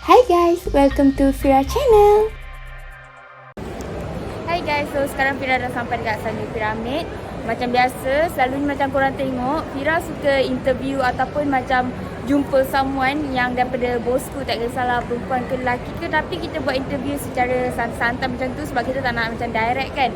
Hi guys, welcome to Fira channel. Hai guys, so sekarang Fira dah sampai dekat Sunway Pyramid. Macam biasa, selalunya macam korang tengok, Fira suka interview ataupun macam jumpa someone yang daripada bosku, tak kisahlah perempuan ke lelaki ke, tapi kita buat interview secara santai-santai macam tu sebab kita tak nak macam direct kan.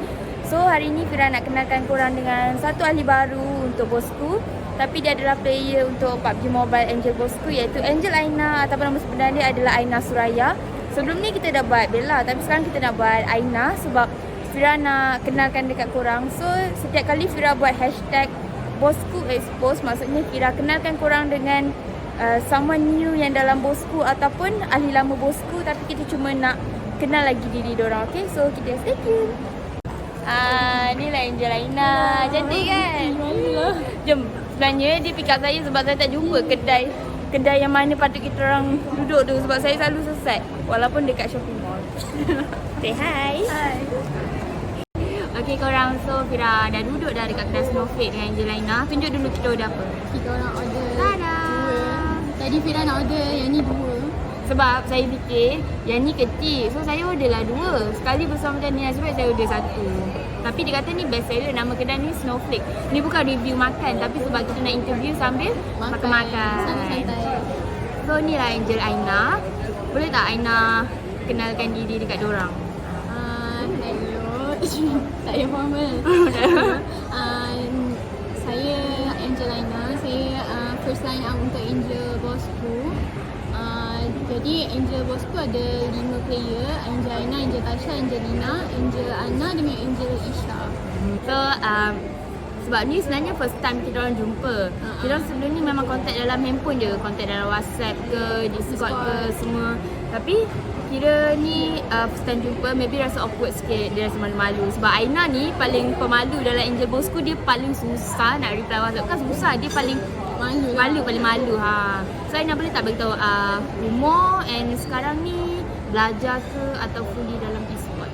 So hari ni Fira nak kenalkan korang dengan satu ahli baru untuk bosku. Tapi dia adalah player untuk PUBG Mobile Angel bosku, iaitu Angel Aina, ataupun nama sebenar dia adalah Aina Suraya. Sebelum ni kita dah buat Bella, tapi sekarang kita nak buat Aina sebab Fira nak kenalkan dekat korang. So setiap kali Fira buat hashtag bosku expose, maksudnya Fira kenalkan korang dengan someone new yang dalam bosku ataupun ahli lama bosku, tapi kita cuma nak kenal lagi diri diorang. Okay, so kita stay tune. Ni lah Angel Aina. Cantik kan? Jom. Sebenarnya dia pick up saya sebab saya tak jumpa kedai yang mana patut kita orang duduk tu, sebab saya selalu sesat walaupun dekat shopping mall. Say hi. Hi. Okay korang, so Fira dah duduk dah dekat kedai Snowflake dengan Angel Aina. Tunjuk dulu kita order apa. Kita orang order Tada. 2. Tadi Fira nak order yang ni 2. Sebab saya fikir yang ni kecil, so saya order lah 2. Sekali besar macam ni, sebab saya order 1. Tapi dia kata ni best seller, nama kedai ni Snowflake. Ni bukan review makan, tapi sebab kita nak interview sambil makan-makan. Santai-santai. So ni lah Angel Aina. Boleh tak Aina kenalkan diri dekat diorang? Hello. Tak payah formal. Saya Angel Aina. Saya first line up untuk Angel Bosku. Jadi Angel Bosku ada 5 player, Angel Aina, Angel Tasha, Angelina, Angel Anna dengan Angel Isha. So sebab ni sebenarnya first time kita orang jumpa. Kita orang sebelum ni memang kontak dalam handphone je, kontak dalam WhatsApp ke, Discord ke semua. Tapi kira ni first time jumpa, maybe rasa awkward sikit, dia rasa malu-malu. Sebab Aina ni paling pemalu dalam Angel Bosku, dia paling susah nak reply WhatsApp. Bukan susah, dia paling paling malu. So Aina boleh tak beritahu umur and sekarang ni belajar ke atau fully dalam e-sport?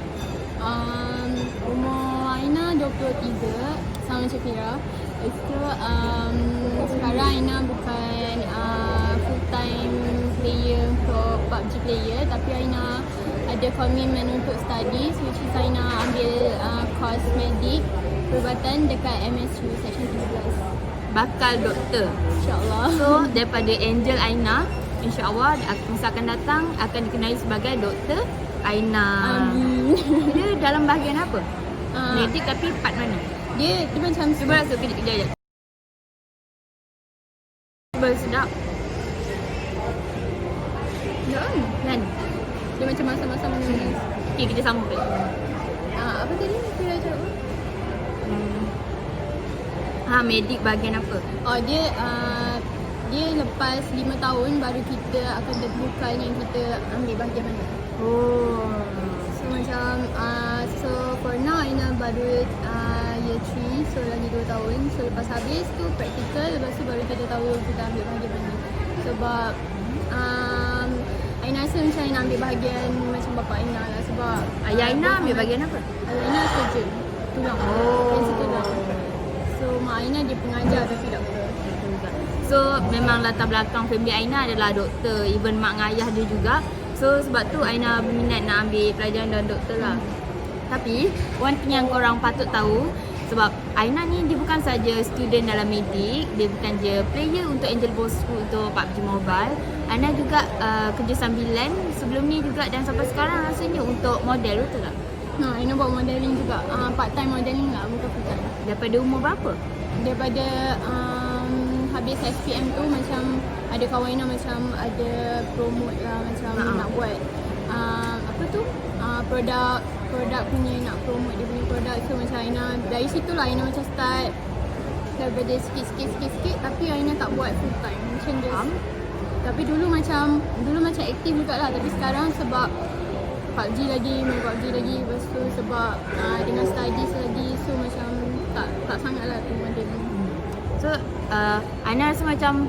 Umur Aina 23, sama macam Fira. Lepas tu sekarang Aina bukan full time player untuk PUBG player, tapi Aina ada komitmen untuk studies, which is Aina ambil course medik perubatan dekat MSU Section 17. Bakal doktor. InsyaAllah. So daripada Angel Aina, InsyaAllah masa akan datang akan dikenali sebagai Doktor Aina. Amin. Dia dalam bahagian apa? Ah. Medik, tapi part mana? Dia macam Cuba rasa kejap. Cuba sedap. Kan? dia macam masa-masa menulis. Okay, kita sambung balik. Apa tadi Fira cakap? Medik bahagian apa? Dia lepas 5 tahun baru kita akan terbuka yang kita ambil bahagian mana. Oh. So macam so for now Aina baru year 3, so lagi 2 tahun. So lepas habis tu practical, lepas tu baru kita tahu kita ambil bahagian mana. Sebab Aina rasa macam Aina ambil bahagian macam bapa Aina lah, sebab Ayah Aina ambil bahagian apa? Ayah Aina surgeon tulang. Cancer tulang. So mak Aina dia pengajar tapi doktor. So memang latar belakang family Aina adalah doktor, even mak dengan ayah dia juga. So sebab tu Aina berminat nak ambil pelajaran dalam doktor lah. Tapi one thing yang korang patut tahu, sebab Aina ni dia bukan saja student dalam medik, dia bukan je player untuk Angel Bosku untuk PUBG Mobile. Aina juga kerja sambilan sebelum ni juga, dan sampai sekarang rasanya untuk model, betul tak? Aina buat modelling juga, part time modelling lah, bukan full time. Daripada umur berapa? Daripada habis SPM tu macam ada kawan Aina macam ada promote lah, macam nak buat apa tu produk punya, nak promote dia punya produk. So macam Aina dari situ lah Aina macam start daripada sikit, tapi Aina tak buat full time, macam just tapi dulu macam aktif juga lah, tapi sekarang sebab PUBG lagi, main PUBG lagi, lepas tu sebab dengan studies lagi, so macam tak sangat lah tu modeling. So Aina rasa macam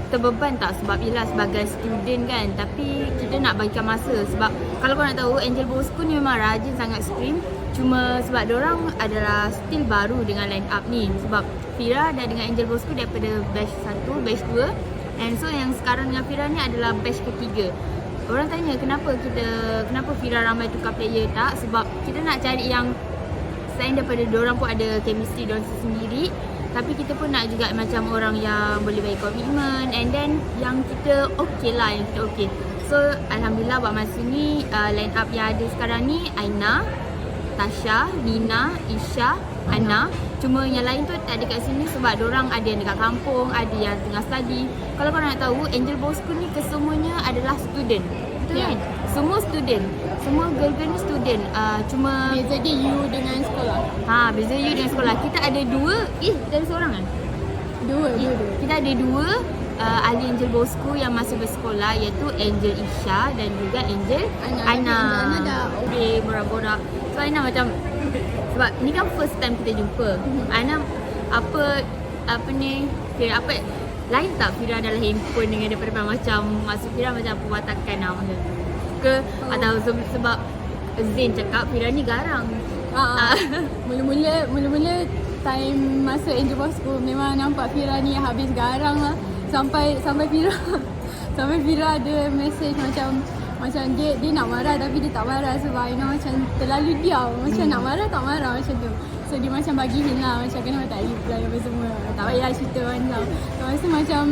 terbeban tak? Sebab yelah sebagai student kan, tapi kita nak bagikan masa. Sebab kalau kau nak tahu, Angel Bosku ni memang rajin sangat stream. Cuma sebab diorang adalah still baru dengan line up ni. Sebab Fira dah dengan Angel Bosku daripada batch 1, batch 2. And so yang sekarang dengan Fira ni adalah batch ketiga. orang tanya kenapa Fira ramai tukar player tak? Sebab kita nak cari yang selain daripada diorang pun ada chemistry diorang sendiri, tapi kita pun nak juga macam orang yang boleh bagi komitmen, and then yang kita okey lah, yang kita okey. So alhamdulillah buat masa ni line up yang ada sekarang ni Aina, Tasha, Nina, Isha, Ana. Cuma yang lain tu tak ada kat sini sebab diorang ada yang dekat kampung, ada yang tengah study. Kalau korang nak tahu, Angel Boys School ni kesemuanya adalah student. Betul kan? Semua student. Semua girl-girl ni student. Cuma Beza dia you dengan sekolah. beza you dengan sekolah. Kita ada dua, kita ada seorang kan? Dua. Kita ada dua ahli Angel Boys School yang masih bersekolah, iaitu Angel Isha dan juga Angel Ana. Ana dah Dia borak-borak. So Aina macam, sebab ni kan first time kita jumpa. Aina apa ni, Fira apa lain tak Fira dalam handphone dengan daripada macam maksud Fira macam perwatakan lah macam tu ke atau sebab Zain cakap Fira ni garang. Mula-mula time masa Angel Boys School memang nampak Fira ni habis garang lah. Sampai Fira ada message macam dia nak marah tapi dia tak marah sebab Aina macam terlalu diam. Macam nak marah tak marah macam tu. So dia macam bagi hint lah macam kenapa tak reply apa semua. Tak payah cerita panjang. Lepas tu macam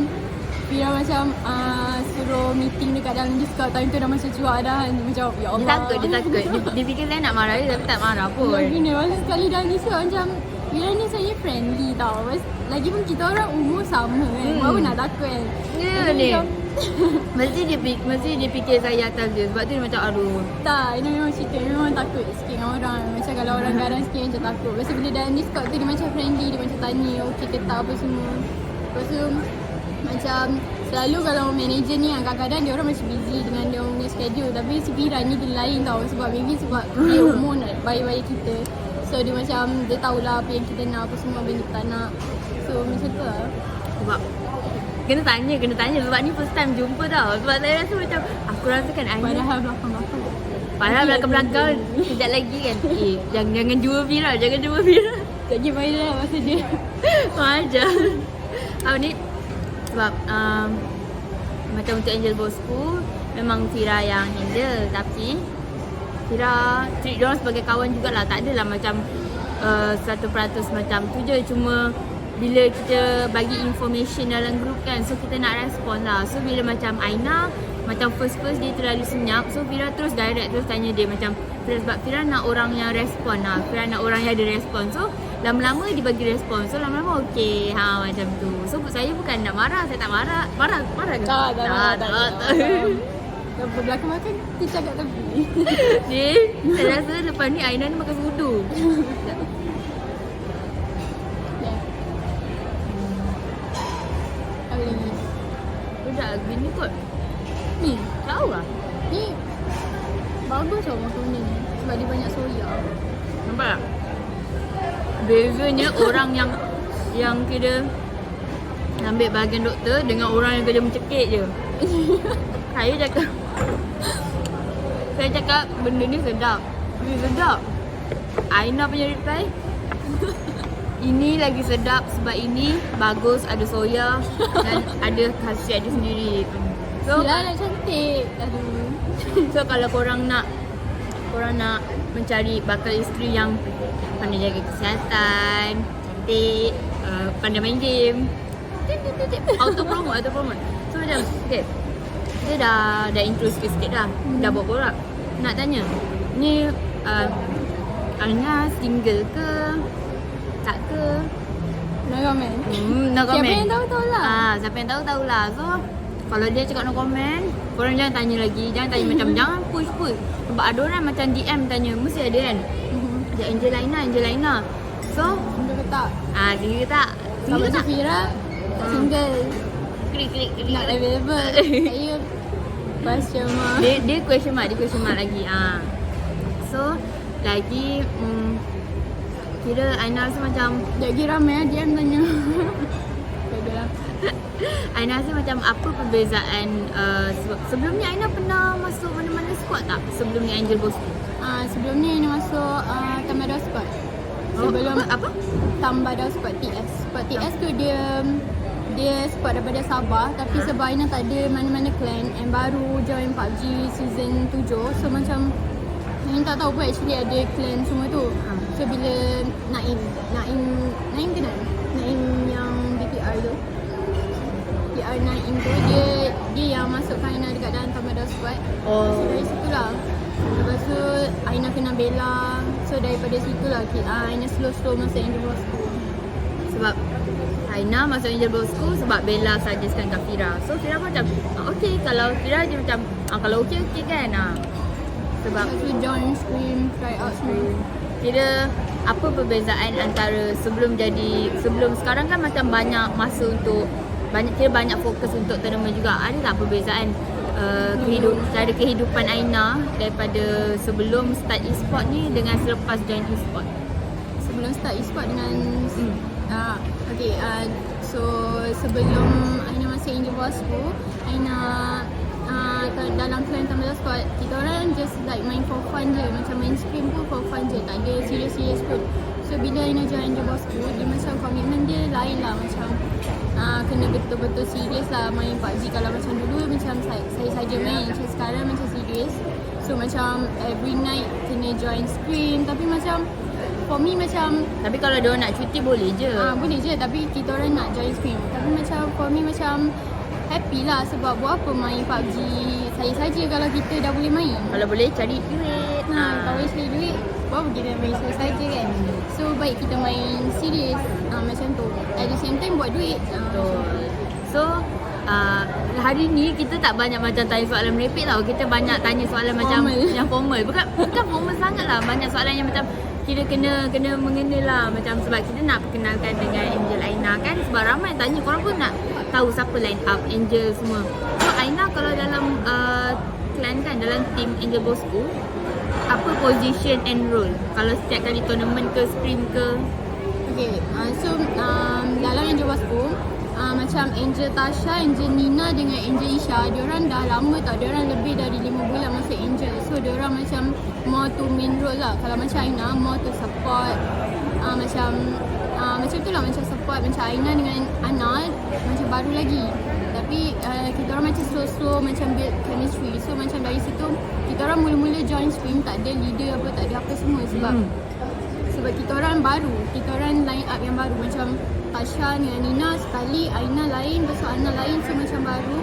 Fira macam suruh meeting dekat dalam Discord. Time tu dah macam cuak dah. Macam ya Allah. Dia takut. Dia fikir saya nak marah dia tapi tak marah pun. Lepas tu sekali dalam Discord macam Fira ni sebenarnya friendly tau. Lagipun kita orang umur sama kan. Baru nak takut kan. Ya ni. Mesti dia fikir saya atas dia. Sebab tu dia macam aduh. Tak, ini memang cerita. Memang takut sikit dengan orang. Macam kalau orang garang sikit macam takut. Lepas tu bila dalam Discord tu dia macam friendly. Dia macam tanya okey ke tak apa semua. Lepas tu macam selalu kalau manager ni kadang-kadang dia orang masih busy dengan dia punya schedule. Tapi si Fira ni dia lain tau. Sebab maybe sebab dia umur nak bayi-bayi kita. So dia macam dia tahulah apa yang kita nak, apa semua benda kita tak nak. So macam tu lah. Sebab kena tanya sebab ni first time jumpa tau. Sebab saya rasa macam aku rasakan Aina Padahal belakang-belakang sekejap lagi kan. Jangan jua Fira. Tak kira viral lah masa dia. Ajar. Apa ni? Sebab macam untuk Angel Boys School memang Fira yang handle, tapi Fira treat diorang sebagai kawan jugalah. Tak adalah macam 100% macam tu je. Cuma bila kita bagi information dalam group kan, so kita nak respon lah. So bila macam Aina macam first dia terlalu senyap, so Fira terus direct terus tanya dia macam sebab Fira nak orang yang respon lah. Fira nak orang yang ada respon. So lama-lama dia bagi respon. So lama-lama okey macam tu. So saya bukan nak marah, saya tak marah. Marah ke? Tak. Belakang-belakang dia cakap tepi. Saya rasa lepas ni Aina ni makan sudu. Apa lagi? Budak gini kot. Ni Tahu lah. Ni bagus tau makan ni. Sebab dia banyak soya. Nampak tak? Bezanya orang yang kira ambil bahagian doktor dengan orang yang kerja mencekik je. Saya cakap benda ni sedap. Ini sedap. Aina punya reply, ini lagi sedap sebab ini bagus, ada soya dan ada khasiat dia sendiri. So Nak cantik. Aduh. So kalau korang nak mencari bakal isteri yang pandai jaga kesihatan, cantik, pandai main game, auto promote. So macam okay, kita dah intro sikit dah. Dah buat borak. Nak tanya, ni Aina single ke? Tak ke? No comment. No comment. Siapa yang tahu lah. Siapa yang tahu lah. So kalau dia cakap no comment, korang jangan tanya lagi. Jangan tanya macam jangan push. Sebab ada orang macam DM tanya, mesti ada kan. Ada Angel Aina. So Single ke tak? single ke tak? Sama Single macam tak? Fira. Single. Klik. Not available. Saya question mark. Dia question mark lagi. So lagi kira Aina rasa macam Lagi ramai lah dia tanya. Baiklah. Aina rasa macam apa perbezaan sebelum ni Aina pernah masuk mana-mana squad tak? Sebelum ni Angel Boys? Sebelum ni Aina masuk Tambadao Squad. Sebelum apa? Tambadao Squad TS. Squad TS tu dia dia squad daripada Sabah, tapi sebab Aina tak ada mana-mana clan and baru join PUBG season 7, so macam Aina tak tahu pun actually ada clan semua tu. So bila Naim kenal? Naim yang BPR tu, PR Naim tu, dia yang masukkan Aina dekat dalam Tamada squad. So dari situ lah. Lepas tu Aina kenal Bella. So daripada situ lah Aina slow-slow masuk Angel Bosco. Sebab Aina masuk Angel Bosco sebab Bella suggestkan kat Fira. So Fira pun macam okey, kalau Fira je macam kalau okey kan. Sebab Lepas tu join Scream, try out Scream. kira apa perbezaan antara sebelum sekarang kan macam banyak masa untuk banyak fokus untuk tournament juga. Ada tak perbezaan cara kehidupan Aina daripada sebelum start e-sport ni dengan selepas join e-sport? Sebelum start e-sport dengan so sebelum Aina masuk Angel Bosco, Aina dalam clan Tamada Squad, kita orang just like main for fun je, macam main Scream pun for fun je, tak ada serius-serius pun. So bila Aina join Angel Bosco, dia macam komitmen dia lain lah, macam kena betul-betul serius lah main PUBG. Kalau macam dulu macam saya saja main, macam sekarang macam serius. So macam every night kena join Scream, tapi macam for me macam Tapi kalau dia nak cuti boleh je. boleh je, tapi kita orang nak join Scream. Tapi macam for me macam happy lah, sebab buat apa main PUBG saya saja kalau kita dah boleh main. Kalau boleh cari duit. Kalau boleh cari duit, buat apa kita main saya saja kan. So baik kita main serius macam tu. At the same time buat duit. So hari ni kita tak banyak macam tanya soalan merepek tau. Kita banyak tanya soalan macam yang formal. Bukan formal sangat lah. Banyak soalan yang macam kira kena mengenal lah. Macam sebab kita nak perkenalkan dengan Angel Aina kan. Sebab ramai tanya, korang pun nak tahu siapa line up Angel semua. So Aina kalau dalam clan kan, dalam team Angel Bosco, apa position and role? Kalau setiap kali tournament ke, Scream ke? Okay, so dalam Angel Bosco, macam Angel Tasha, Angel Nina dengan Angel Isha, diorang dah lama tau, diorang lebih dari 5 bulan masuk Angel. So diorang macam more to main role lah. Kalau macam Aina more to support, macam tu lah, macam support. Macam Aina dengan Ana macam baru lagi, tapi kita orang macam slow macam build chemistry. So macam dari situ kita orang mula-mula join Scream, tak ada leader apa, tak ada apa semua. Sebab kita orang baru, kita orang line up yang baru. Macam Tasha dengan Nina sekali, Aina lain, besok Ana lain, so macam baru.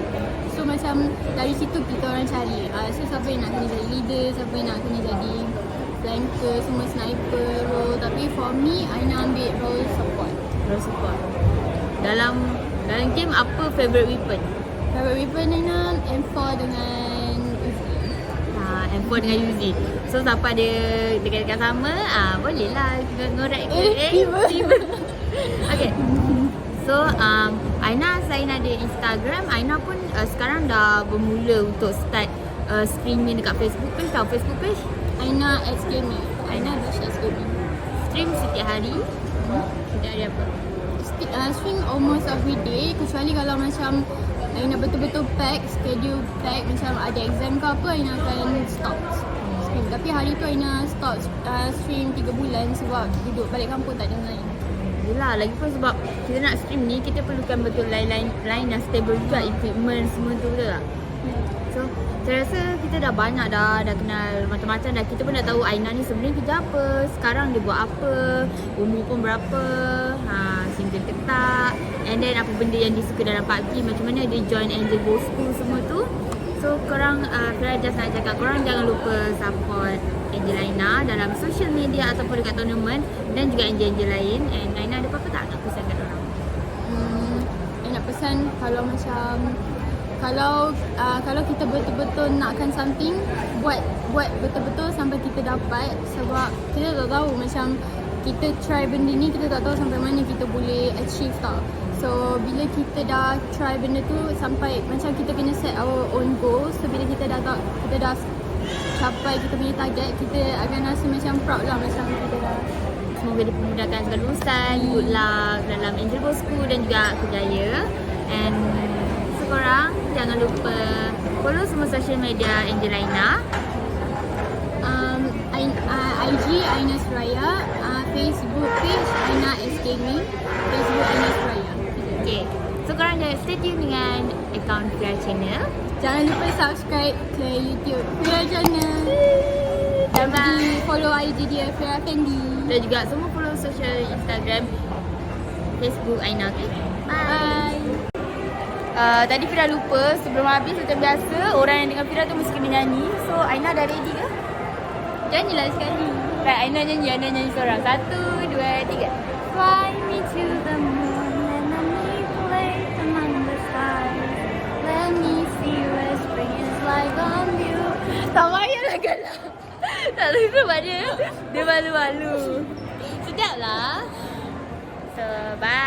So macam dari situ kita orang cari, so siapa yang nak kena jadi leader, siapa yang nak kena jadi flanker, semua sniper role. Tapi for me, Aina ambil role support. Dalam game apa favourite weapon? Favorite weapon Aina M4 dengan Uzi. M4 dengan Uzi. So siapa ada dekat-dekat sama, boleh lah ngorek ke. Tiba. Okay. So Aina selain ada Instagram, Aina pun sekarang dah bermula untuk start streaming dekat Facebook page. Tahu Facebook page? Aina X Gaming. Aina X Gaming. Stream setiap hari. Setiap hari apa? Stream almost every day, kecuali kalau macam Aina betul-betul schedule pack, macam ada exam ke apa, Aina akan stop stream. Tapi hari tu Aina stop stream 3 bulan sebab duduk balik kampung, tak ada lain. Yelah, lagipun sebab kita nak stream ni, kita perlukan betul line yang stable juga, equipment semua tu, betul tak? So saya rasa kita dah banyak dah kenal macam-macam dah. Kita pun dah tahu Aina ni sebenarnya kerja apa, sekarang dia buat apa, umur pun berapa, single ke tak, and then apa benda yang dia suka dalam PUBG, macam mana dia join Angel Bosco semua tu. So korang, Fira just nak cakap, korang jangan lupa support Angel Aina dalam social media ataupun dekat tournament, dan juga Angel lain. And Aina ada apa-apa tak nak pesan kat orang? Saya nak pesan, kalau macam kalau kita betul-betul nakkan something, buat betul-betul sampai kita dapat. Sebab kita tak tahu, macam kita try benda ni, kita tak tahu sampai mana kita boleh achieve tau. So bila kita dah try benda tu, sampai macam kita kena set our own goals. So bila kita dah capai kita punya target, kita akan rasa macam proud lah, macam kita dah. Semoga dipermudahkan segala urusan. Good luck dalam Angel Bosco dan juga kejaya. And korang jangan lupa follow semua social media Angel Aina. IG Aina Suraya, Facebook page Aina S Gaming, Facebook Aina Suraya. Okay. So korang jangan stay tune dengan akaun Fira Channel. Jangan lupa subscribe ke YouTube Fira Channel. Dan pergi follow IG dia Fira Fendi. Dan juga semua follow social Instagram, Facebook Aina. Okay? Bye. Tadi Fira lupa, sebelum habis macam biasa orang yang dengan Fira tu mesti kena nyanyi. So Aina dah ready ke? Nyanyilah sekali. Right, Aina nyanyi seorang. 1, 2, 3. Fly me to the moon and let me play among the stars. Let me see what spring is like on you. Tak payahlah galah. Tak boleh sebab dia malu-malu. Sedap lah. So bye.